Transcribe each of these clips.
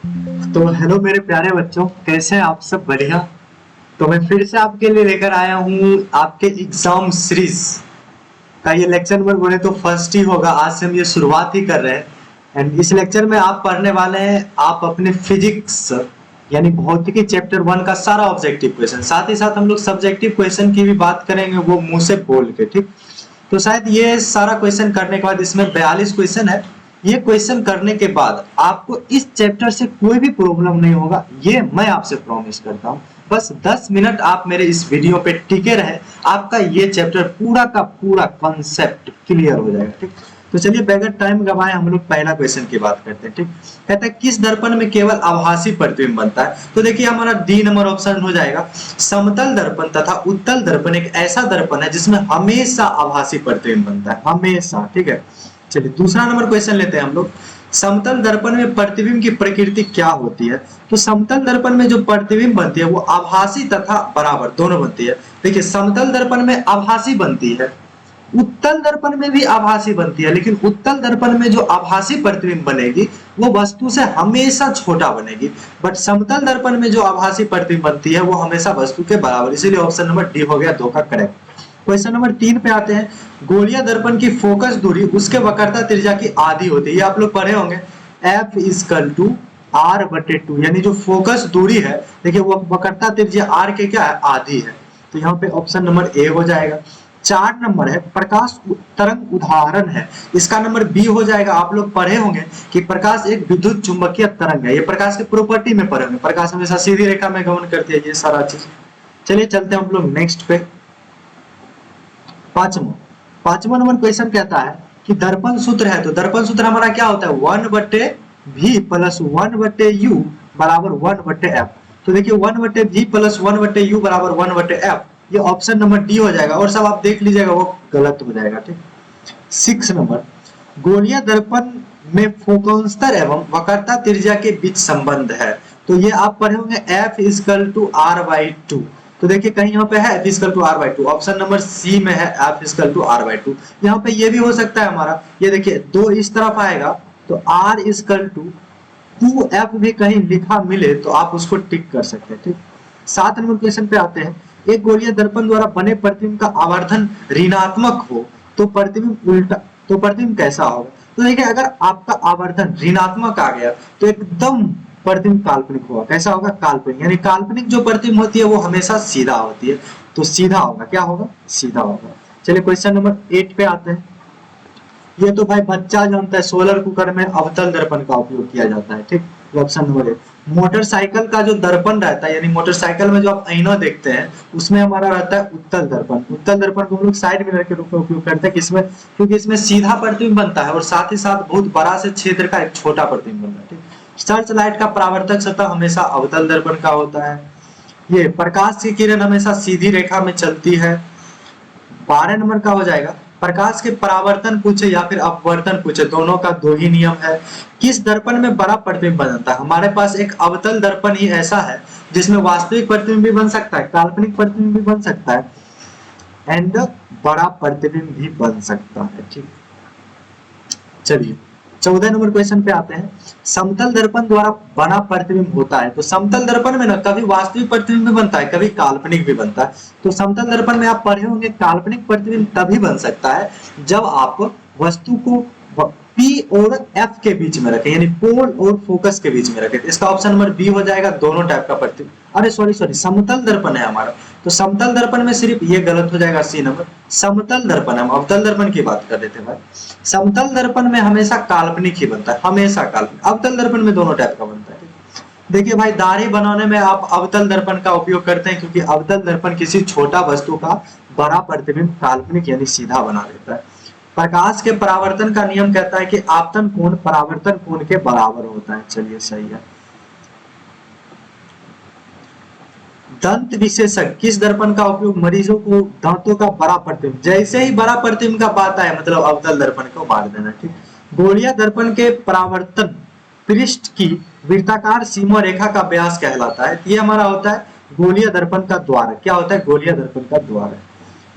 तो हेलो मेरे प्यारे बच्चों, कैसे हैं आप सब? बढ़िया। तो मैं फिर से आपके लिए लेकर आया हूँ आपके एग्जाम सीरीज का ये लेक्चर नंबर बोले तो फर्स्ट ही होगा। आज से हम ये शुरुआत ही कर रहे हैं। एंड इस लेक्चर में आप पढ़ने वाले हैं आप अपने फिजिक्स यानी भौतिकी चैप्टर 1 का सारा ऑब्जेक्टिव क्वेश्चन। साथ ही साथ हम लोग सब्जेक्टिव क्वेश्चन की भी बात करेंगे, वो मुंह से बोल के, ठीक। तो शायद ये सारा क्वेश्चन करने के बाद, इसमें 42 क्वेश्चन है। ये क्वेश्चन करने के बाद आपको इस चैप्टर से कोई भी प्रॉब्लम नहीं होगा, ये मैं आपसे प्रॉमिस करता हूँ। बस 10 मिनट आप मेरे इस वीडियो पे टिके रहे, आपका ये चैप्टर पूरा का पूरा कॉन्सेप्ट क्लियर हो जाएगा, ठीक। तो चलिए बगैर टाइम गवाए हम लोग पहला क्वेश्चन की बात करते हैं, ठीक। कहता है किस दर्पण में केवल आभासी प्रतिबिंब बनता है? तो देखिए हमारा डी नंबर ऑप्शन हो जाएगा। समतल दर्पण तथा उत्तल दर्पण एक ऐसा दर्पण है जिसमें हमेशा आभासी प्रतिबिंब बनता है, हमेशा, ठीक है। चलिए दूसरा नंबर क्वेश्चन लेते हैं हम लोग। समतल दर्पण में प्रतिबिंब की प्रकृति क्या होती है? तो समतल दर्पण में जो प्रतिबिंब बनती है वो आभासी तथा बराबर दोनों बनती है। देखिए समतल दर्पण में आभासी बनती है, उत्तल दर्पण में भी आभासी बनती है, लेकिन उत्तल दर्पण में जो आभासी प्रतिबिंब बनेगी वो वस्तु से हमेशा छोटा बनेगी। बट समतल दर्पण में जो आभासी प्रतिबिंब बनती है वो हमेशा वस्तु के बराबर। इसीलिए ऑप्शन नंबर डी हो गया 2 का करेक्ट। क्वेश्चन नंबर 3 पे आते हैं। गोलीय दर्पण की फोकस दूरी उसके वक्रता त्रिज्या की आधी होती है। ये आप लोग पढ़े होंगे, F इक्वल टू R/2, यानी जो फोकस दूरी है, देखिए वो वक्रता त्रिज्या R के क्या है, आधी है। तो यहाँ पे ऑप्शन नंबर ए हो जाएगा। 4 नंबर है प्रकाश तरंग उदाहरण है, इसका नंबर बी हो जाएगा। आप लोग पढ़े होंगे कि प्रकाश एक विद्युत चुंबकीय तरंग है। ये प्रकाश के प्रॉपर्टी में पढ़े होंगे, प्रकाश हमेशा सीधी रेखा में गमन करती है, ये सारा चीज। चलिए चलते हैं हम लोग नेक्स्ट पे। पांचवा नंबर क्वेश्चन कहता है कि दर्पण सूत्र है। तो दर्पण सूत्र हमारा क्या होता है, 1/v प्लस 1/u बराबर 1/f। तो देखिए 1/v प्लस 1/u बराबर 1/f, ये ऑप्शन नंबर डी हो जाएगा। और सब आप देख लीजिएगा वो गलत हो जाएगा, ठीक। 6 नंबर, गोलीय दर्पण में फोकंस्तर एवं वक्रता त्रिज्या के बीच संबंध है। तो ये आप पढ़े होंगे F इक्वल टू R/2। तो देखिए कहीं यहाँ पे है F equal to R/2, option number C में है F इक्वल टू R/2। यहाँ पे ये भी हो सकता है हमारा, ये देखिए 2 इस तरफ आएगा तो R इक्वल टू 2F भी कहीं लिखा मिले तो आप उसको टिक कर सकते हैं, ठीक। 7 नंबर क्वेश्चन पे आते हैं। एक गोलीय दर्पण द्वारा बने प्रतिबिंब का आवर्धन ऋणात्मक हो तो प्रतिबिंब उल्टा, तो प्रतिबिंब कैसा होगा? तो देखिए अगर आपका आवर्धन ऋणात्मक आ गया तो एकदम प्रतिबिंब काल्पनिक होगा। कैसा होगा? काल्पनिक। यानी काल्पनिक जो प्रतिबिंब होती है वो हमेशा सीधा होती है, तो सीधा होगा। क्या होगा? सीधा होगा। चलिए क्वेश्चन नंबर 8 पे आते हैं। ये तो भाई बच्चा जानता है, सोलर कुकर में अवतल दर्पण का उपयोग किया जाता है, ठीक। Option number 1। मोटरसाइकिल का जो दर्पण रहता है, यानी मोटरसाइकिल में जो आप आईना देखते हैं उसमें हमारा रहता है उत्तल दर्पण। उत्तल दर्पण को हम लोग साइड मिरर के रूप में उपयोग करते हैं, किसमें? क्योंकि इसमें सीधा प्रतिबिंब बनता है और साथ ही साथ बहुत बड़ा से क्षेत्र का एक छोटा प्रतिबिंब बनता है, ठीक। सर्च लाइट का परावर्तक सतह हमेशा अवतल दर्पण का होता है। ये प्रकाश की किरण हमेशा सीधी रेखा में चलती है। 12 नंबर का हो जाएगा, प्रकाश के परावर्तन पूछे या फिर अपवर्तन पूछे, दोनों का 2 ही नियम है। किस दर्पण में बड़ा प्रतिबिंब बनता है? हमारे पास एक अवतल दर्पण ही ऐसा है जिसमें वास्तविक प्रतिबिंब भी बन सकता है, काल्पनिक प्रतिबिंब भी बन सकता है एंड बड़ा प्रतिबिंब भी बन सकता है, ठीक। चलिए 14 नंबर क्वेश्चन पे आते हैं। समतल दर्पण द्वारा बना प्रतिबिंब होता है। तो समतल दर्पण में ना कभी वास्तविक प्रतिबिंब भी बनता है, कभी काल्पनिक भी बनता है। तो समतल दर्पण में आप पढ़े होंगे काल्पनिक प्रतिबिंब तभी बन सकता है जब आप वस्तु को P और F के बीच में रखें, यानी पोल और फोकस के बीच में रखें। इसका ऑप्शन नंबर बी हो जाएगा, दोनों टाइप का प्रतिबिंब। अरे सॉरी समतल दर्पण है हमारा, तो समतल दर्पण में सिर्फ ये गलत हो जाएगा, सी नंबर। समतल दर्पण, हम अवतल दर्पण की बात कर रहे थे भाई। समतल दर्पण में हमेशा काल्पनिक ही बनता है, हमेशा काल्पनिक। अवतल दर्पण में दोनों टाइप का बनता है। देखिए भाई दाढ़ी बनाने में आप अवतल दर्पण का उपयोग करते हैं, क्योंकि अवतल दर्पण किसी छोटा वस्तु का बड़ा प्रतिबिंब काल्पनिक यानी सीधा बना देता है। प्रकाश के परावर्तन का नियम कहता है कि आपतन कोण परावर्तन कोण के बराबर होता है। चलिए सही है। दंत विशेषज्ञ किस दर्पण का उपयोग मरीजों को दांतों का बड़ा प्रतिबिंब, जैसे ही बड़ा प्रतिबिंब का बात है मतलब अवतल दर्पण को मार देना, ठीक। गोलीय दर्पण के परावर्तन पृष्ठ की वृत्ताकार सीमा रेखा का व्यास कहलाता है। ये हमारा होता है गोलीय दर्पण का द्वार। क्या होता है? गोलीय दर्पण का द्वार है।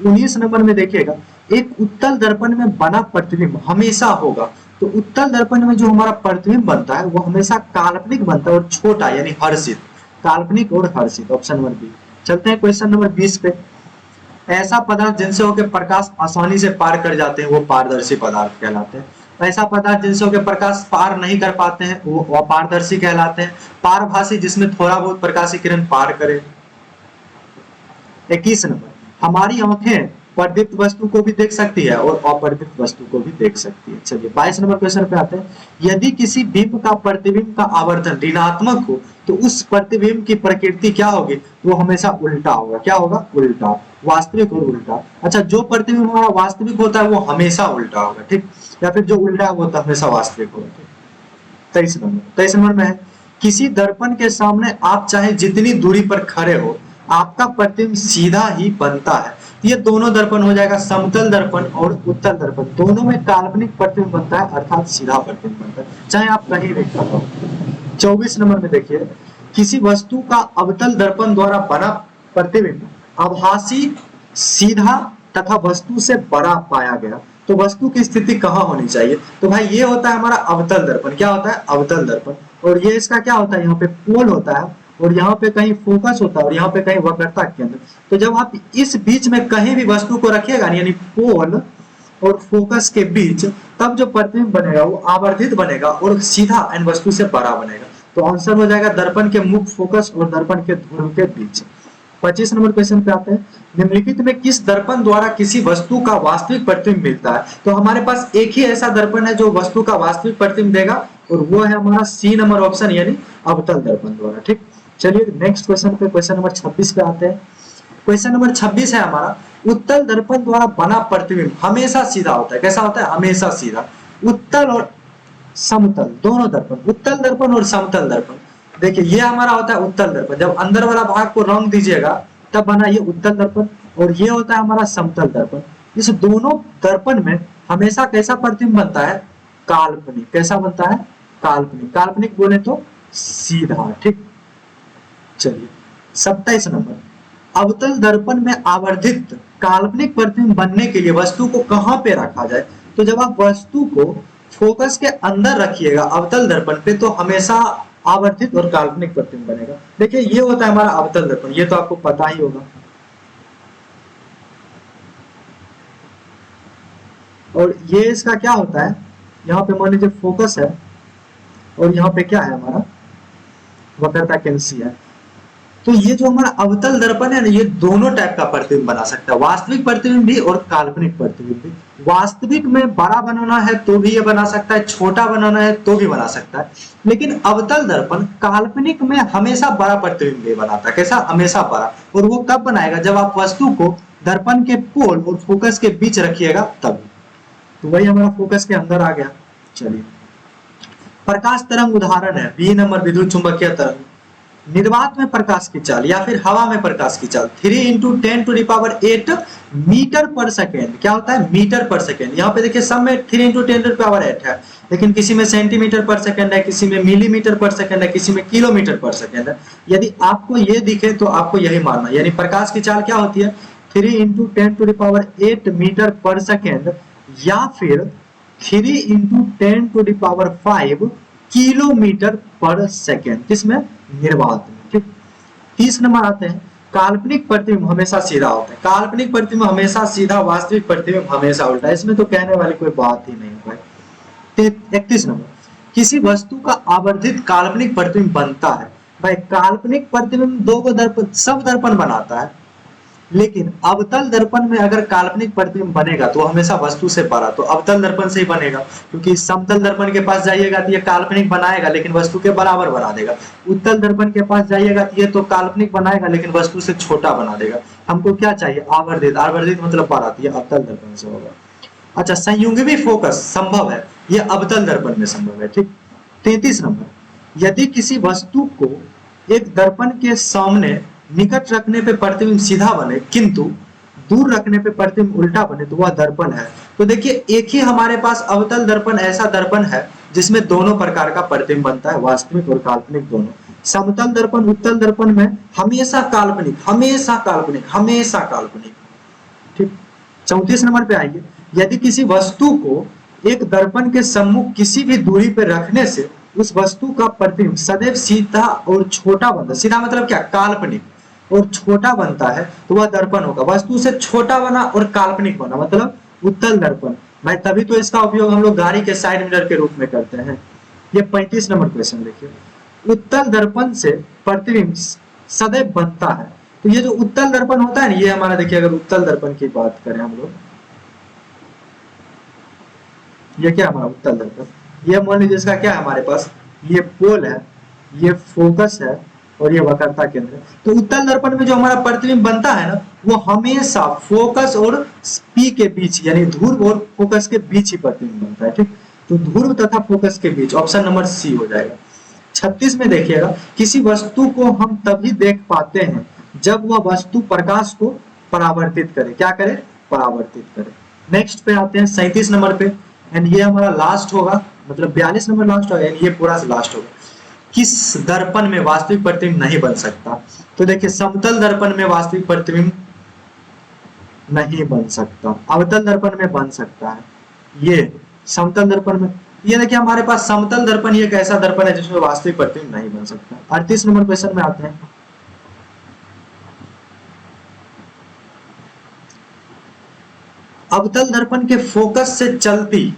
19 नंबर में देखिएगा, एक उत्तल दर्पण में बना प्रतिबिंब हमेशा होगा तो उत्तल दर्पण में जो हमारा प्रतिबिंब बनता है वो हमेशा काल्पनिक बनता है और छोटा यानी हर्षित, काल्पनिक और हर्षित। Option number B. चलते हैं क्वेश्चन नंबर 20 पे। ऐसा पदार्थ जिनसे होकर प्रकाश आसानी से पार कर जाते हैं वो पारदर्शी पदार्थ कहलाते हैं। ऐसा पदार्थ जिनसे होकर प्रकाश पार नहीं कर पाते हैं वो अपारदर्शी कहलाते हैं। पारभासी जिसमें थोड़ा बहुत प्रकाशीय किरण पार करे। 21 नंबर, हमारी आंखें प्रदीप्त वस्तु को भी देख सकती है और अप्रदीप्त वस्तु को भी देख सकती है। चलिए 22 नंबर क्वेश्चन पे आते हैं। यदि किसी बिंब का प्रतिबिंब का आवर्धन ऋणात्मक हो तो उस प्रतिबिंब की प्रकृति क्या होगी? वो हमेशा उल्टा होगा। क्या होगा? उल्टा। वास्तविक और उल्टा। अच्छा, जो प्रतिबिंब हमारा वास्तविक होता है वो हमेशा उल्टा होगा, ठीक, या फिर जो उल्टा होता है हमेशा वास्तविक होगा। 23 नंबर में है, किसी दर्पण के सामने आप चाहे जितनी दूरी पर खड़े हो आपका प्रतिबिंब सीधा ही बनता है। ये दोनों दर्पण हो जाएगा, समतल दर्पण और उत्तल दर्पण, दोनों में काल्पनिक प्रतिबिंब बनता है अर्थात सीधा प्रतिबिंब बनता है, चाहे आप कहीं भी खड़े हो। 24 नंबर में देखिए, किसी वस्तु का अवतल दर्पण द्वारा बना प्रतिबिंब आभासी, सीधा तथा वस्तु से बड़ा पाया गया तो वस्तु की स्थिति कहाँ होनी चाहिए? तो भाई ये होता है हमारा अवतल दर्पण। क्या होता है? अवतल दर्पण। और ये इसका क्या होता है? यहाँ पे पोल होता है और यहाँ पे कहीं फोकस होता है और यहाँ पे कहीं वक्रता केंद्र। तो जब आप इस बीच में कहीं भी वस्तु को रखिएगा यानी पोल और फोकस के बीच, तब जो प्रतिबिंब बनेगा वो आवर्धित बनेगा और सीधा एंड वस्तु से बड़ा बनेगा। तो आंसर हो जाएगा दर्पण के मुख फोकस और दर्पण के ध्रुव के बीच। 25 नंबर क्वेश्चन पे आते हैं। निम्नलिखित में किस दर्पण द्वारा किसी वस्तु का वास्तविक प्रतिबिंब मिलता है? तो हमारे पास एक ही ऐसा दर्पण है जो वस्तु का वास्तविक प्रतिबिंब देगा और वो है हमारा सी नंबर ऑप्शन यानी अवतल दर्पण द्वारा, ठीक। चलिए नेक्स्ट क्वेश्चन पे, क्वेश्चन नंबर 26 पे आते हैं। क्वेश्चन नंबर 26 है हमारा, उत्तल दर्पण द्वारा बना प्रतिबिंब हमेशा सीधा होता है। कैसा होता है? हमेशा सीधा। उत्तल और समतल दोनों दर्पण, उत्तल दर्पण और समतल दर्पण, देखिए ये हमारा होता है उत्तल दर्पण। जब अंदर वाला भाग को रंग दीजिएगा तब बना ये उत्तल दर्पण और ये होता है हमारा समतल दर्पण। इस दोनों दर्पण में हमेशा कैसा प्रतिबिंब बनता है? काल्पनिक। कैसा बनता है? काल्पनिक। काल्पनिक बोले तो सीधा, ठीक। चलिए 27 नंबर, अवतल दर्पण में आवर्धित काल्पनिक प्रतिबिंब बनने के लिए वस्तु को कहां पे रखा जाए? तो जब आप वस्तु को फोकस के अंदर रखिएगा अवतल दर्पण पे तो हमेशा आवर्धित और काल्पनिक प्रतिबिंब बनेगा। देखिए ये होता है हमारा अवतल दर्पण, ये तो आपको पता ही होगा। और ये इसका क्या होता है, यहाँ पे मान लीजिए फोकस है और यहाँ पे क्या है हमारा वक्रता केंद्र है। तो ये जो हमारा अवतल दर्पण है ना, ये दोनों टाइप का प्रतिबिंब बना सकता है, वास्तविक प्रतिबिंब भी और काल्पनिक प्रतिबिंब भी। वास्तविक में बड़ा बनाना है तो भी ये बना सकता है, छोटा बनाना है तो भी बना सकता है, लेकिन अवतल दर्पण काल्पनिक में हमेशा बड़ा प्रतिबिंब भी बनाता है। कैसा? हमेशा बड़ा। और वो कब बनाएगा? जब आप वस्तु को दर्पण के पोल और फोकस के बीच रखिएगा तब। तो वही हमारा फोकस के अंदर आ गया। चलिए, प्रकाश तरंग उदाहरण है बी नंबर, विद्युत चुंबकीय तरंग। निर्वात में प्रकाश की चाल या फिर हवा में प्रकाश की चाल 3 × 10⁸ मीटर पर सेकेंड। क्या होता है? मीटर पर सेकेंड। यहाँ पे देखिए सब में 3 × 10⁸ है, लेकिन किसी में सेंटीमीटर पर सेकेंड है, किसी में मिलीमीटर पर सेकेंड है, किसी में किलोमीटर पर सेकेंड है। यदि आपको ये दिखे तो आपको यही मानना, यानी प्रकाश की चाल क्या होती है? 3 × 10⁸ मीटर पर सेकेंड या फिर 3 × 10⁵ किलोमीटर पर सेकेंड। किसमें? निर्वात में, ठीक। 30 नंबर आते हैं, काल्पनिक प्रतिबिंब हमेशा सीधा होता है। काल्पनिक प्रतिबिंब हमेशा सीधा, वास्तविक प्रतिबिंब हमेशा उल्टा। इसमें तो कहने वाली कोई बात ही नहीं है। 31 नंबर, किसी वस्तु का आवर्धित काल्पनिक प्रतिबिंब बनता है। भाई काल्पनिक प्रतिबिंब दो दर्पण, सब दर्पण बनाता है, लेकिन अवतल दर्पण में अगर काल्पनिक प्रतिबिंब बनेगा तो हमेशा वस्तु से बड़ा, तो अवतल दर्पण से ही बनेगा। क्योंकि समतल दर्पण के पास जाइएगा तो ये काल्पनिक बनाएगा लेकिन वस्तु के बराबर बना देगा। उत्तल दर्पण के पास जाइएगा तो ये तो काल्पनिक बनाएगा लेकिन वस्तु से छोटा बना देगा। हमको क्या चाहिए? आवर्धित। आवर्धित मतलब बड़ा, तो ये अवतल दर्पण से होगा। अच्छा, संयुग्मी फोकस संभव है, ये अवतल दर्पण में संभव है, ठीक। 33 नंबर, यदि किसी वस्तु को एक दर्पण के सामने निकट रखने पे प्रतिबिंब सीधा बने किंतु दूर रखने पे प्रतिबिंब उल्टा बने तो वह दर्पण है। तो देखिए एक ही हमारे पास अवतल दर्पण ऐसा दर्पण है जिसमें दोनों प्रकार का प्रतिबिंब बनता है, वास्तविक और काल्पनिक दोनों। समतल दर्पण, उत्तल दर्पण में हमेशा काल्पनिक, हमेशा काल्पनिक, हमेशा काल्पनिक, ठीक। 34 नंबर पे आएंगे, यदि किसी वस्तु को एक दर्पण के सम्मुख किसी भी दूरी पर रखने से उस वस्तु का प्रतिबिंब सदैव सीधा और छोटा बनता है। सीधा मतलब क्या, काल्पनिक और छोटा बनता है, तो वह दर्पण होगा। वस्तु से छोटा बना और काल्पनिक बना मतलब उत्तल दर्पण। भाई तभी तो इसका उपयोग हम लोग गाड़ी के साइड मिरर के रूप में करते हैं। ये 35 नंबर क्वेश्चन देखिए, उत्तल दर्पण से प्रतिबिंब सदैव बनता है। तो ये जो उत्तल दर्पण होता है ना, ये हमारा देखिए, अगर उत्तल दर्पण की बात करें हम लोग, ये क्या हमारा उत्तल दर्पण, ये मान लीजिए इसका क्या है हमारे पास, ये पोल है, ये फोकस है और ये वक्रता केंद्र है। तो उत्तल दर्पण में जो हमारा प्रतिबिंब बनता है ना, वो हमेशा फोकस और पी के बीच, यानी ध्रुव और फोकस के बीच ही प्रतिबिंब बनता है। ठीक, तो ध्रुव तथा फोकस के बीच, ऑप्शन नंबर सी हो जाएगा। 36 में देखिएगा, किसी वस्तु को हम तभी देख पाते हैं जब वह वस्तु प्रकाश को परावर्तित करे। क्या करे, परावर्तित करे। नेक्स्ट पे आते हैं 37 नंबर पे, एंड ये हमारा लास्ट होगा, मतलब 42 नंबर लास्ट होगा, एंड ये पूरा लास्ट होगा। किस दर्पण में वास्तविक प्रतिबिंब नहीं बन सकता? तो देखिए, समतल दर्पण में वास्तविक प्रतिबिंब नहीं बन सकता, अवतल दर्पण में बन सकता है। ये समतल दर्पण में, ये देखिए हमारे पास समतल दर्पण ही एक ऐसा दर्पण है जिसमें वास्तविक प्रतिबिंब नहीं बन सकता। 38 नंबर क्वेश्चन में आते हैं। अवतल दर्पण के फोकस से चलती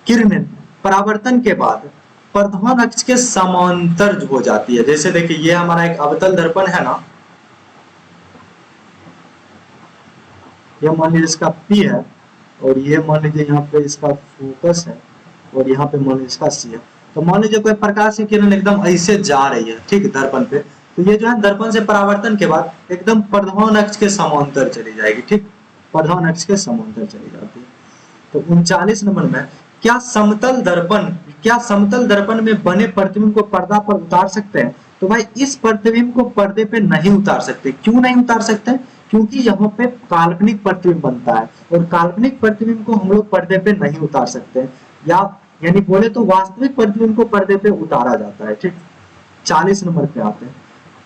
किरणें परावर्तन के बाद प्रधान अक्ष के समांतर हो जाती है। जैसे देखिए, ये हमारा एक अवतल दर्पण है ना, ये मान लीजिए इसका P है, और ये मान लीजिए यहाँ पे इसका फोकस है, और यहाँ पे मान लीजिए इसका C है। तो मान लीजिए कोई प्रकाश की किरण एकदम ऐसे जा रही है, ठीक, दर्पण पे, तो ये जो है दर्पण से परावर्तन के बाद एकदम प्रधान अक्ष के समांतर चली जाएगी। ठीक, प्रधान अक्ष के समांतर चली जाती है। तो 39 नंबर में, क्या समतल दर्पण में बने प्रतिबिंब को पर्दा पर उतार सकते हैं? तो भाई इस प्रतिबिंब को पर्दे पे नहीं उतार सकते। क्यों नहीं उतार सकते? क्योंकि यहाँ पे काल्पनिक प्रतिबिंब बनता है, और काल्पनिक प्रतिबिंब को हम लोग पर्दे पे नहीं उतार सकते, या यानी बोले तो वास्तविक प्रतिबिंब को पर्दे पे उतारा जाता है। ठीक, 40 नंबर पे आते हैं।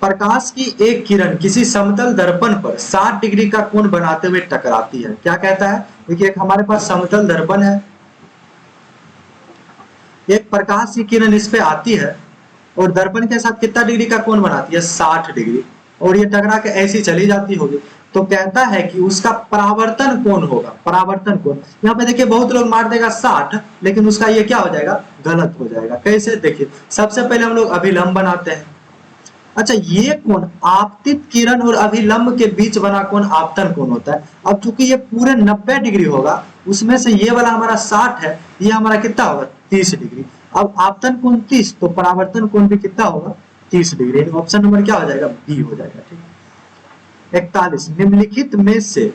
प्रकाश की एक किरण किसी समतल दर्पण पर 60 डिग्री का कोण बनाते हुए टकराती है। क्या कहता है? देखिए, एक हमारे पास समतल दर्पण है, एक प्रकाश की किरण इस पे आती है और दर्पण के साथ कितना डिग्री का कोण बनाती है? 60 डिग्री, और ये टकरा के ऐसी चली जाती होगी। तो कहता है कि उसका परावर्तन कोण होगा, परावर्तन कोण। यहाँ पे देखिए बहुत लोग मार देगा 60, लेकिन उसका ये क्या हो जाएगा? गलत हो जाएगा। कैसे? देखिए, सबसे पहले हम लोग अभिलंब बनाते हैं। अच्छा, ये कोण आपतित किरण और अभिलंब के बीच बना कोण आपतन कोण होता है। अब चूंकि ये पूरे 90 डिग्री होगा, उसमें से ये वाला हमारा 60 है, ये हमारा कितना होगा? 30 डिग्री। अब आपतन कोण 30, तो परावर्तन कोण भी कितना होगा? 30 डिग्री। ऑप्शन नंबर क्या हो जाएगा? बी हो जाएगा। ठीक, 41, निम्नलिखित में से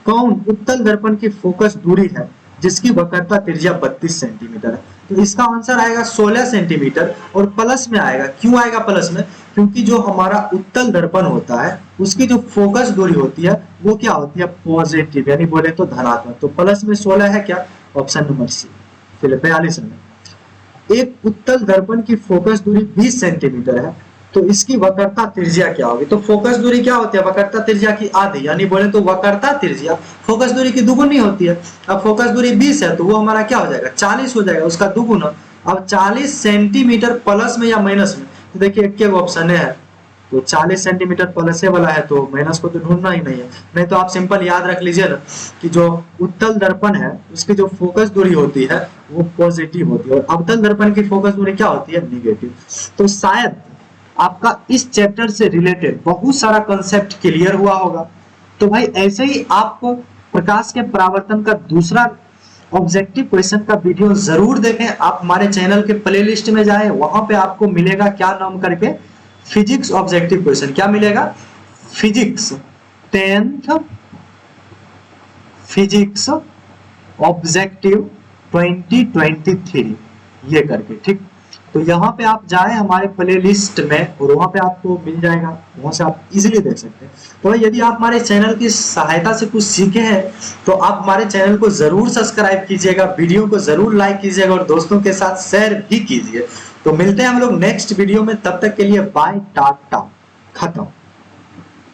कौन उत्तल दर्पण की फोकस दूरी है जिसकी वक्रता त्रिज्या 32 सेंटीमीटर है? तो इसका आंसर आएगा 16 सेंटीमीटर, और प्लस में आएगा। क्यों आएगा प्लस में? क्योंकि जो हमारा उत्तल दर्पण होता है उसकी जो फोकस दूरी होती है वो क्या होती है? पॉजिटिव, यानी बोले तो धनात्मक। तो प्लस में 16 है क्या? Option number C. फिर 42 में, एक उत्तल दर्पण की फोकस दूरी 20 सेंटीमीटर है, तो इसकी वक्रता त्रिज्या क्या होगी? तो फोकस दूरी क्या होती है? वक्रता त्रिज्या की आधी, यानी बोले तो वक्रता त्रिज्या फोकस दूरी की दुगुनी होती है। अब फोकस दूरी 20 है, तो वो हमारा क्या हो जाएगा? 40 हो जाएगा, उसका दुगुना। अब 40 सेंटीमीटर प्लस में या माइनस में? तो देखिए, एक ऑप्शन है, तो 40 सेंटीमीटर प्लस वाला है, तो माइनस को तो ढूंढना ही नहीं है। नहीं तो आप सिंपल याद रख लीजिए ना कि जो उत्तल दर्पण है उसकी जो फोकस दूरी होती है वो पॉजिटिव होती है, और अवतल दर्पण की फोकस दूरी क्या होती है? निगेटिव। तो शायद आपका इस चैप्टर से रिलेटेड बहुत सारा कंसेप्ट क्लियर हुआ होगा। तो भाई ऐसे ही आप प्रकाश के परावर्तन का दूसरा ऑब्जेक्टिव क्वेश्चन का वीडियो जरूर देखें। आप हमारे चैनल के प्लेलिस्ट में जाएं, वहां पे आपको मिलेगा क्या नाम करके? Physics objective question. क्या मिलेगा? फिजिक्स 10th फिजिक्स ऑब्जेक्टिव 2023 ये करके। ठीक, तो यहाँ पे आप जाए हमारे प्लेलिस्ट में, और वहां पे आपको मिल जाएगा, वहां से आप इजीली देख सकते हैं। तो यदि आप हमारे चैनल की सहायता से कुछ सीखे हैं तो आप हमारे चैनल को जरूर सब्सक्राइब कीजिएगा, वीडियो को जरूर लाइक कीजिएगा, और दोस्तों के साथ शेयर भी कीजिए। तो मिलते हैं हम लोग नेक्स्ट वीडियो में, तब तक के लिए बाय टाटा, खत्म।